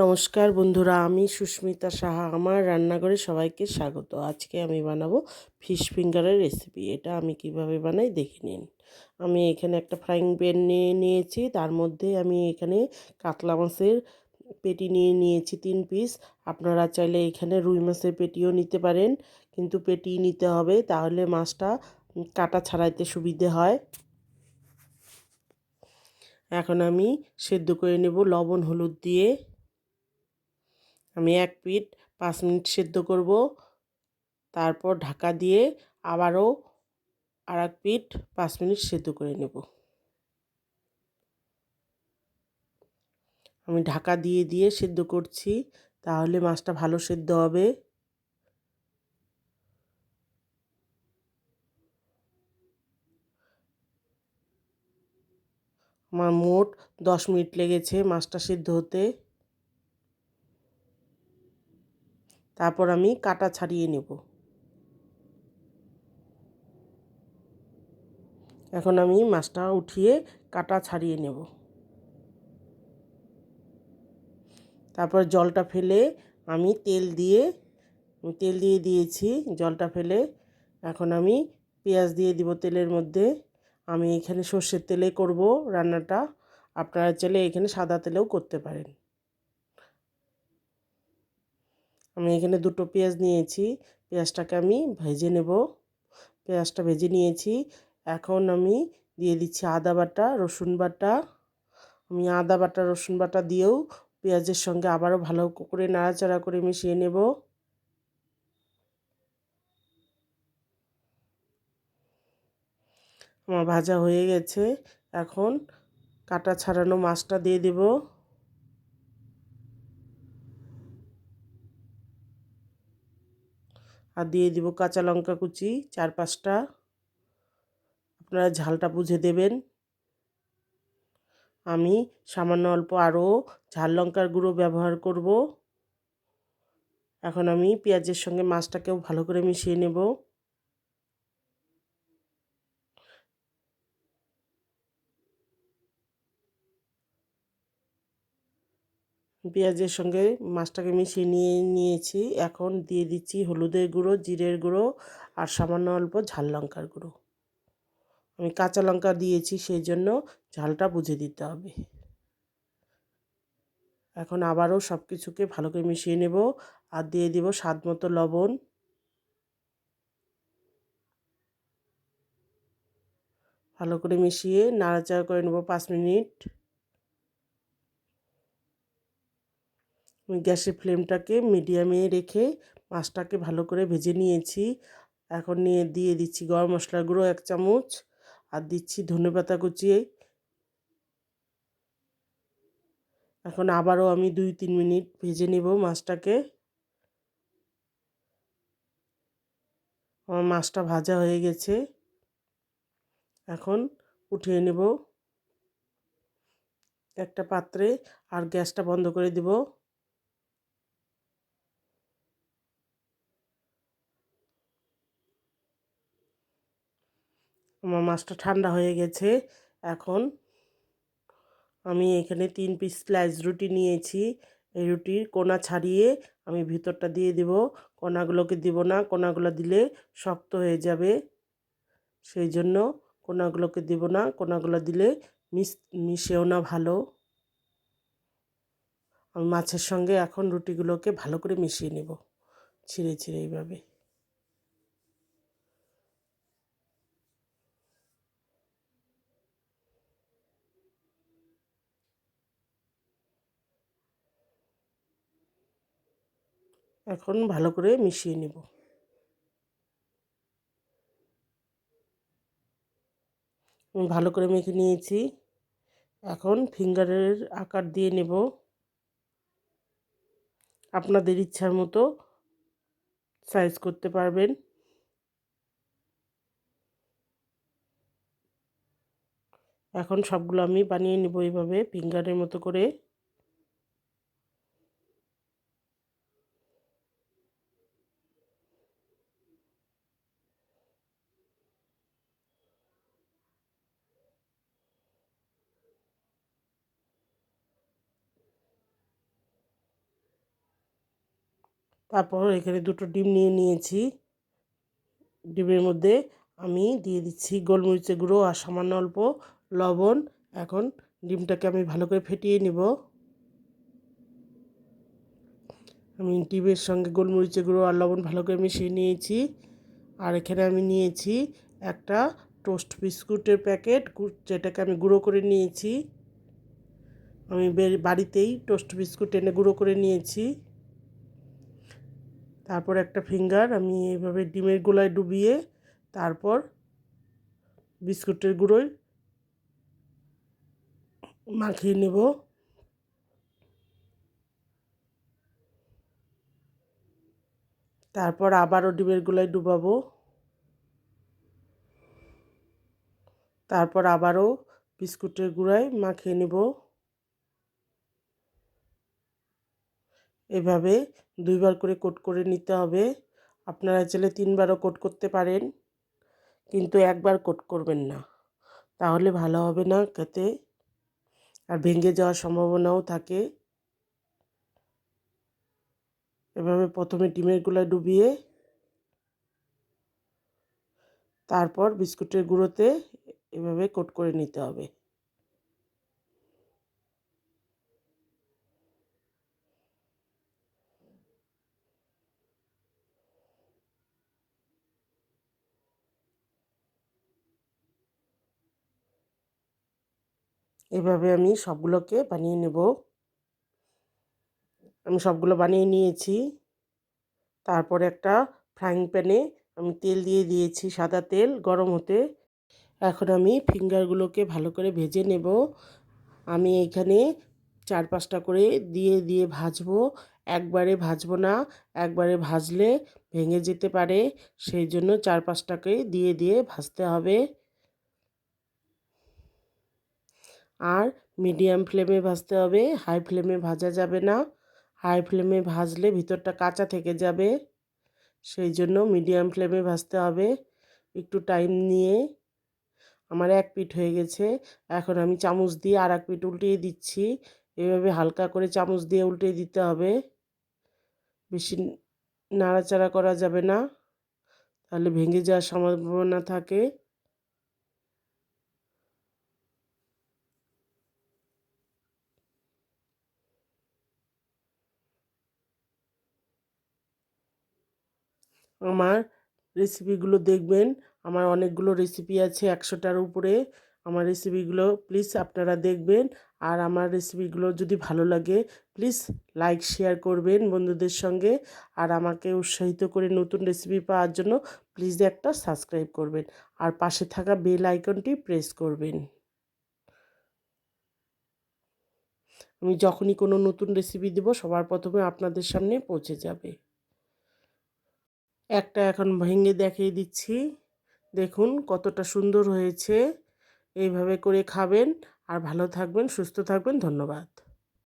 নমস্কার বন্ধুরা, আমি সুস্মিতা সাহা। আমার রান্নাঘরে সবাইকে স্বাগত। আজকে আমি বানাবো ফিশ ফিঙ্গারের রেসিপি। এটা আমি কিভাবে বানাই দেখে নিন। আমি এখানে একটা ফ্রাইং প্যান নিয়েছি। তার মধ্যে আমি এখানে কাতলা মাছের পেটি নিয়েছি 3 পিস। আপনারা চাইলে এখানে রুই মাছের পেটিও নিতে পারেন, কিন্তু পেটি নিতে হবে, তাহলে মাছটা কাটা ছাড়াইতে সুবিধে হয়। এখন আমি সেদ্ধ করে নেব লবণ হলুদ দিয়ে। আমি 1 পিঠ 5 মিনিট সেদ্ধ করব। তারপর ঢাকা দিয়ে আবারও আর 1 পিঠ 5 মিনিট সেদ্ধ করে নেব। আমি ঢাকা দিয়ে দিয়ে সেদ্ধ করছি, তাহলে মাছটা ভালো সেদ্ধ হবে। আমার মোট 10 মিনিট লেগেছে মাছটা সেদ্ধ হতে। তারপর আমি কাটা ছাড়িয়ে নেব। এখন আমি মাছটা উঠিয়ে কাটা ছাড়িয়ে নেব। তারপর জলটা ফেলে আমি তেল দিয়ে দিয়েছি জলটা ফেলে। এখন আমি পেঁয়াজ দিয়ে দিব তেলের মধ্যে। আমি এখানে সর্ষের তেলে করব রান্নাটা, আপনারা চাইলে এখানে সাদা তেলেও করতে পারেন। আমি এখানে 2টো পেঁয়াজ নিয়েছি, পেঁয়াজটাকে আমি ভেজে নেব। পেঁয়াজটা ভেজে নিয়েছি। এখন আমি দিয়ে দিচ্ছি আদা বাটা রসুন বাটা। আমি আদা বাটা রসুন বাটা দিয়েও পেঁয়াজের সঙ্গে আবারও ভালো করে নাড়াচাড়া করে মিশিয়ে নেব। আমার ভাজা হয়ে গেছে। এখন কাটা ছাড়ানো মাছটা দিয়ে দেব। আর দিয়ে দিব কাঁচা লঙ্কা কুচি 4-5টা। আপনারা ঝালটা বুঝে দেবেন। আমি সামান্য অল্প আরও ঝাল লঙ্কার গুঁড়ো ব্যবহার করব। এখন আমি পেঁয়াজের সঙ্গে মাছটাকেও ভালো করে মিশিয়ে নেব। পেঁয়াজের সঙ্গে মাছটাকে মিশিয়ে নিয়েছি। এখন দিয়ে দিচ্ছি হলুদের গুঁড়ো, জিরের গুঁড়ো আর সামান্য অল্প ঝাল লঙ্কার গুঁড়ো। আমি কাঁচা লঙ্কা দিয়েছি, সেই জন্য ঝালটা বুঝে দিতে হবে। এখন আবারও সব কিছুকে ভালো করে মিশিয়ে নেব আর দিয়ে দিব স্বাদ মতো লবণ। ভালো করে মিশিয়ে নাড়াচাড়া করে নেব 5 মিনিট। আমি গ্যাসের ফ্লেমটাকে মিডিয়ামে রেখে মাছটাকে ভালো করে ভেজে নিয়েছি। এখন দিয়ে দিচ্ছি গরম মশলার গুঁড়ো 1 চামচ আর দিচ্ছি ধনেপাতা কুচি। এখন আবারও আমি 2-3 মিনিট ভেজে নেব মাছটাকে। আমার মাছটা ভাজা হয়ে গেছে। এখন উঠিয়ে নেব একটা পাত্রে আর গ্যাসটা বন্ধ করে দেব। আমার মাছটা ঠান্ডা হয়ে গেছে। এখন আমি এখানে 3 পিস স্লাইস রুটি নিয়েছি। এই রুটির কোনা ছাড়িয়ে আমি ভিতরটা দিয়ে দেব। কোনাগুলোকে দেব না, কোনাগুলো দিলে শক্ত হয়ে যাবে, সেই জন্য কোনাগুলোকে দেব না। কোনাগুলো দিলে মিশেও না ভালো। আমি মাছের সঙ্গে এখন রুটিগুলোকে ভালো করে মিশিয়ে নেব, ছিঁড়ে ছিঁড়ে এইভাবে। এখন ভালো করে মিশিয়ে নেব। আমি ভালো করে মেখে নিয়েছি। এখন ফিঙ্গারের আকার দিয়ে নেব। আপনাদের ইচ্ছার মতো সাইজ করতে পারবেন। এখন সবগুলো আমি বানিয়ে নেব এইভাবে ফিঙ্গারের মতো করে। তারপর এখানে দুটো ডিম নিয়ে নিয়েছি। ডিমের মধ্যে আমি দিয়ে দিচ্ছি গোলমরিচের গুঁড়ো আর সামান্য অল্প লবণ। এখন ডিমটাকে আমি ভালো করে ফেটিয়ে নেব। আমি ডিমের সঙ্গে গোলমরিচের গুঁড়ো আর লবণ ভালো করে মিশিয়ে নিয়েছি। আর এখানে আমি নিয়েছি একটা টোস্ট বিস্কুটের প্যাকেট, যেটাকে আমি গুঁড়ো করে নিয়েছি। আমি বাড়িতেই টোস্ট বিস্কুট এনে গুঁড়ো করে নিয়েছি। তারপর একটা ফিঙ্গার আমি এইভাবে ডিমের গোলায় ডুবিয়ে তারপর বিস্কুটের গুঁড়োয় মাখিয়ে নেব। তারপর আবারও ডিমের গোলায় ডুবাবো। তারপর আবারও বিস্কুটের গুঁড়ায় মাখিয়ে নেব। এভাবে 2বার করে কোট করে নিতে হবে। আপনারা চাইলে 3বারও কোট করতে পারেন, কিন্তু একবার কোট করবেন না, তাহলে ভালো হবে না খেতে, আর ভেঙে যাওয়ার সম্ভাবনাও থাকে। এভাবে প্রথমে ডিমের গুঁড়ায় ডুবিয়ে তারপর বিস্কুটের গুঁড়োতে এভাবে কোট করে নিতে হবে। এভাবে আমি সবগুলোকে বানিয়ে নেব। আমি সবগুলো বানিয়ে নিয়েছি। তারপর একটা ফ্রাইং প্যানে আমি তেল দিয়ে দিয়েছি, সাদা তেল গরম হতে। এখন আমি ফিঙ্গারগুলোকে ভালো করে ভেজে নেব। আমি এখানে 4-5টা করে দিয়ে দিয়ে ভাজবো। একবারে ভাজবো না, একবারে ভাজলে ভেঙে যেতে পারে, সেই জন্য 4-5টাকে দিয়ে দিয়ে ভাজতে হবে। আর মিডিয়াম ফ্লেমে ভাজতে হবে, হাই ফ্লেমে ভাজা যাবে না। হাই ফ্লেমে ভাজলে ভিতরটা কাঁচা থেকে যাবে, সেই জন্য মিডিয়াম ফ্লেমে ভাজতে হবে। একটু টাইম নিয়ে আমার এক পিঠ হয়ে গেছে। এখন আমি চামচ দিয়ে আর এক পিঠ উল্টিয়ে দিচ্ছি। এভাবে হালকা করে চামচ দিয়ে উল্টে দিতে হবে, বেশি নাড়াচাড়া করা যাবে না, তাহলে ভেঙে যাওয়ার সম্ভাবনা থাকে। আমার রেসিপিগুলো দেখবেন, আমার অনেকগুলো রেসিপি আছে, 100টার উপরে আমার রেসিপিগুলো। প্লিজ আপনারা দেখবেন, আর আমার রেসিপিগুলো যদি ভালো লাগে প্লিজ লাইক শেয়ার করবেন বন্ধুদের সঙ্গে, আর আমাকে উৎসাহিত করে নতুন রেসিপি পাওয়ার জন্য প্লিজ একটা সাবস্ক্রাইব করবেন, আর পাশে থাকা বেল আইকনটি প্রেস করবেন। আমি যখনই কোনো নতুন রেসিপি দেব সবার প্রথমে আপনাদের সামনে পৌঁছে যাবে। একটা এখন ভেঙে দেখিয়ে দিচ্ছি, দেখুন কতটা সুন্দর হয়েছে। এইভাবে করে খাবেন, আর ভালো থাকবেন, সুস্থ থাকবেন। ধন্যবাদ।